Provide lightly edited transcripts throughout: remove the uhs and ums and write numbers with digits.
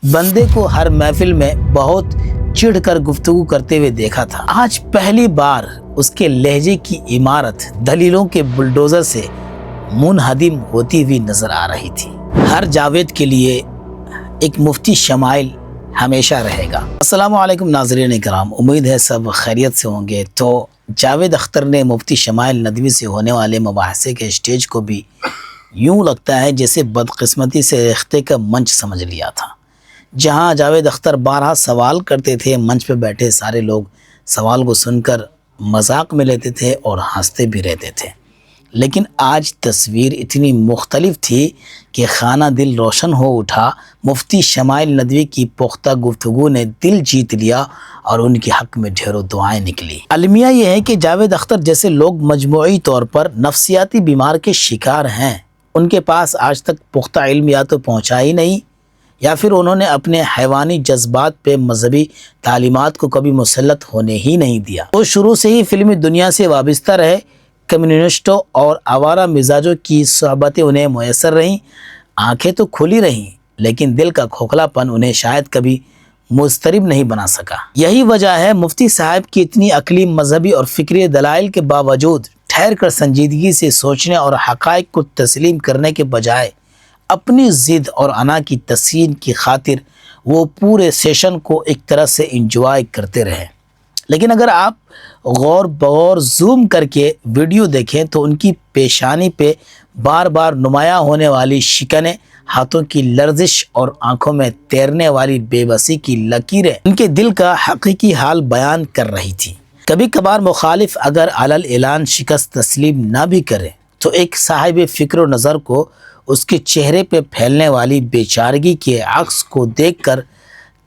بندے کو ہر محفل میں بہت چڑھ کر گفتگو کرتے ہوئے دیکھا تھا۔ آج پہلی بار اس کے لہجے کی عمارت دلیلوں کے بلڈوزر سے منہدم ہوتی ہوئی نظر آ رہی تھی۔ ہر جاوید کے لیے ایک مفتی شمائل ہمیشہ رہے گا۔ السلام علیکم ناظرین کرام، امید ہے سب خیریت سے ہوں گے۔ تو جاوید اختر نے مفتی شمائل ندوی سے ہونے والے مباحثے کے اسٹیج کو بھی یوں لگتا ہے جیسے بدقسمتی سے ریختہ کا منچ سمجھ لیا تھا۔ جہاں جاوید اختر بارہا سوال کرتے تھے، منچ پہ بیٹھے سارے لوگ سوال کو سن کر مذاق میں لیتے تھے اور ہنستے بھی رہتے تھے، لیکن آج تصویر اتنی مختلف تھی کہ خانہ دل روشن ہو اٹھا۔ مفتی شمائل ندوی کی پختہ گفتگو نے دل جیت لیا اور ان کے حق میں ڈھیروں دعائیں نکلی۔ المیہ یہ ہے کہ جاوید اختر جیسے لوگ مجموعی طور پر نفسیاتی بیمار کے شکار ہیں، ان کے پاس آج تک پختہ علم یا تو پہنچا ہی نہیں، یا پھر انہوں نے اپنے حیوانی جذبات پہ مذہبی تعلیمات کو کبھی مسلط ہونے ہی نہیں دیا۔ وہ شروع سے ہی فلمی دنیا سے وابستہ رہے، کمیونسٹوں اور آوارہ مزاجوں کی صحبتیں انہیں میسر رہیں، آنکھیں تو کھلی رہیں لیکن دل کا کھوکھلا پن انہیں شاید کبھی مضطرب نہیں بنا سکا۔ یہی وجہ ہے مفتی صاحب کی اتنی عقلی، مذہبی اور فکری دلائل کے باوجود ٹھہر کر سنجیدگی سے سوچنے اور حقائق کو تسلیم کرنے کے بجائے اپنی ضد اور انا کی تسکین کی خاطر وہ پورے سیشن کو ایک طرح سے انجوائے کرتے رہے۔ لیکن اگر آپ غور بغور زوم کر کے ویڈیو دیکھیں تو ان کی پیشانی پہ بار بار نمایاں ہونے والی شکنیں، ہاتھوں کی لرزش اور آنکھوں میں تیرنے والی بے بسی کی لکیریں ان کے دل کا حقیقی حال بیان کر رہی تھی۔ کبھی کبھار مخالف اگر علل اعلان شکست تسلیم نہ بھی کرے تو ایک صاحب فکر و نظر کو اس کے چہرے پہ پھیلنے والی بیچارگی کے عکس کو دیکھ کر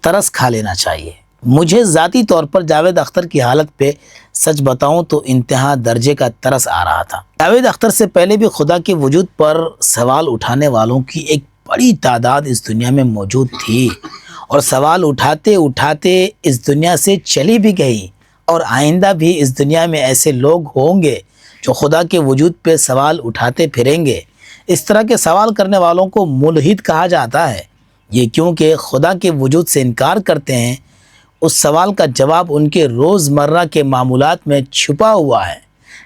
ترس کھا لینا چاہیے۔ مجھے ذاتی طور پر جاوید اختر کی حالت پہ سچ بتاؤں تو انتہا درجے کا ترس آ رہا تھا۔ جاوید اختر سے پہلے بھی خدا کے وجود پر سوال اٹھانے والوں کی ایک بڑی تعداد اس دنیا میں موجود تھی، اور سوال اٹھاتے اٹھاتے اس دنیا سے چلی بھی گئی، اور آئندہ بھی اس دنیا میں ایسے لوگ ہوں گے جو خدا کے وجود پہ سوال اٹھاتے پھریں گے۔ اس طرح کے سوال کرنے والوں کو ملحد کہا جاتا ہے، یہ کیونکہ خدا کے وجود سے انکار کرتے ہیں۔ اس سوال کا جواب ان کے روزمرہ کے معمولات میں چھپا ہوا ہے۔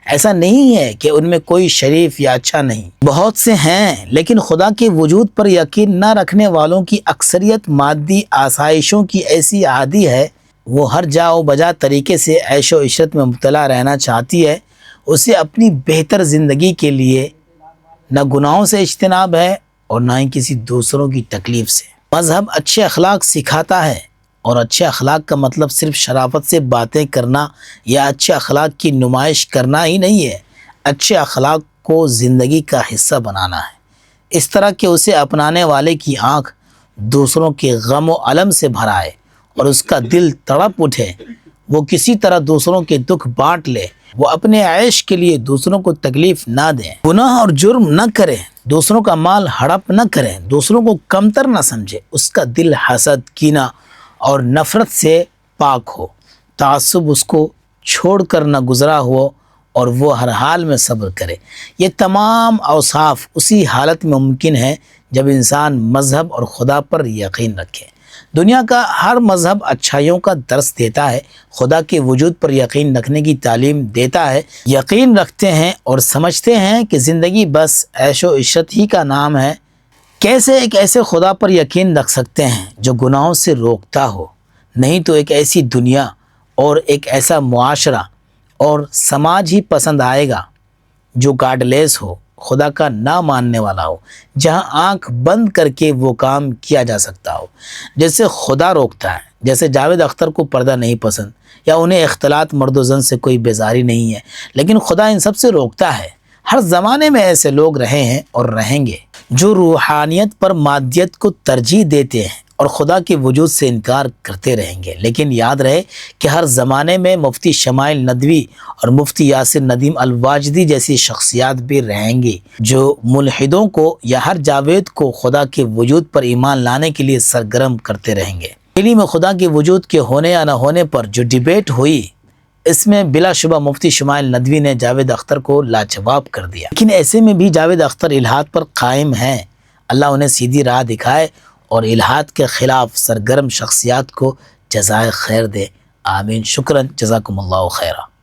ایسا نہیں ہے کہ ان میں کوئی شریف یا اچھا نہیں، بہت سے ہیں، لیکن خدا کے وجود پر یقین نہ رکھنے والوں کی اکثریت مادی آسائشوں کی ایسی عادی ہے، وہ ہر جا و بجا طریقے سے عیش و عشرت میں مبتلا رہنا چاہتی ہے۔ اسے اپنی بہتر زندگی کے لیے نہ گناہوں سے اجتناب ہے اور نہ ہی کسی دوسروں کی تکلیف سے۔ مذہب اچھے اخلاق سکھاتا ہے، اور اچھے اخلاق کا مطلب صرف شرافت سے باتیں کرنا یا اچھے اخلاق کی نمائش کرنا ہی نہیں ہے۔ اچھے اخلاق کو زندگی کا حصہ بنانا ہے، اس طرح کہ اسے اپنانے والے کی آنکھ دوسروں کے غم و الم سے بھر آئے اور اس کا دل تڑپ اٹھے، وہ کسی طرح دوسروں کے دکھ بانٹ لے، وہ اپنے عیش کے لیے دوسروں کو تکلیف نہ دیں، گناہ اور جرم نہ کرے، دوسروں کا مال ہڑپ نہ کرے، دوسروں کو کمتر نہ سمجھے، اس کا دل حسد، کینہ اور نفرت سے پاک ہو، تعصب اس کو چھوڑ کر نہ گزرا ہو، اور وہ ہر حال میں صبر کرے۔ یہ تمام اوصاف اسی حالت میں ممکن ہے جب انسان مذہب اور خدا پر یقین رکھے۔ دنیا کا ہر مذہب اچھائیوں کا درس دیتا ہے، خدا کے وجود پر یقین رکھنے کی تعلیم دیتا ہے۔ یقین رکھتے ہیں اور سمجھتے ہیں کہ زندگی بس عیش و عشرت ہی کا نام ہے۔ کیسے ایک ایسے خدا پر یقین رکھ سکتے ہیں جو گناہوں سے روکتا ہو؟ نہیں تو ایک ایسی دنیا اور ایک ایسا معاشرہ اور سماج ہی پسند آئے گا جو گاڈ لیس ہو، خدا کا نہ ماننے والا ہو، جہاں آنکھ بند کر کے وہ کام کیا جا سکتا ہو جیسے خدا روکتا ہے۔ جیسے جاوید اختر کو پردہ نہیں پسند، یا انہیں اختلاط مرد و زن سے کوئی بیزاری نہیں ہے، لیکن خدا ان سب سے روکتا ہے۔ ہر زمانے میں ایسے لوگ رہے ہیں اور رہیں گے جو روحانیت پر مادیت کو ترجیح دیتے ہیں اور خدا کے وجود سے انکار کرتے رہیں گے۔ لیکن یاد رہے کہ ہر زمانے میں مفتی شمائل ندوی اور مفتی یاسر ندیم الواجدی جیسی شخصیات بھی رہیں گی جو ملحدوں کو یا ہر جاوید کو خدا کے وجود پر ایمان لانے کے لیے سرگرم کرتے رہیں گے۔ دلی میں خدا کے وجود کے ہونے یا نہ ہونے پر جو ڈیبیٹ ہوئی، اس میں بلا شبہ مفتی شمائل ندوی نے جاوید اختر کو لاجواب کر دیا، لیکن ایسے میں بھی جاوید اختر الحاد پر قائم ہیں۔ اللہ انہیں سیدھی راہ دکھائے اور الحاد کے خلاف سرگرم شخصیات کو جزائے خیر دے، آمین۔ شکراً، جزاکم اللہ خیرہ۔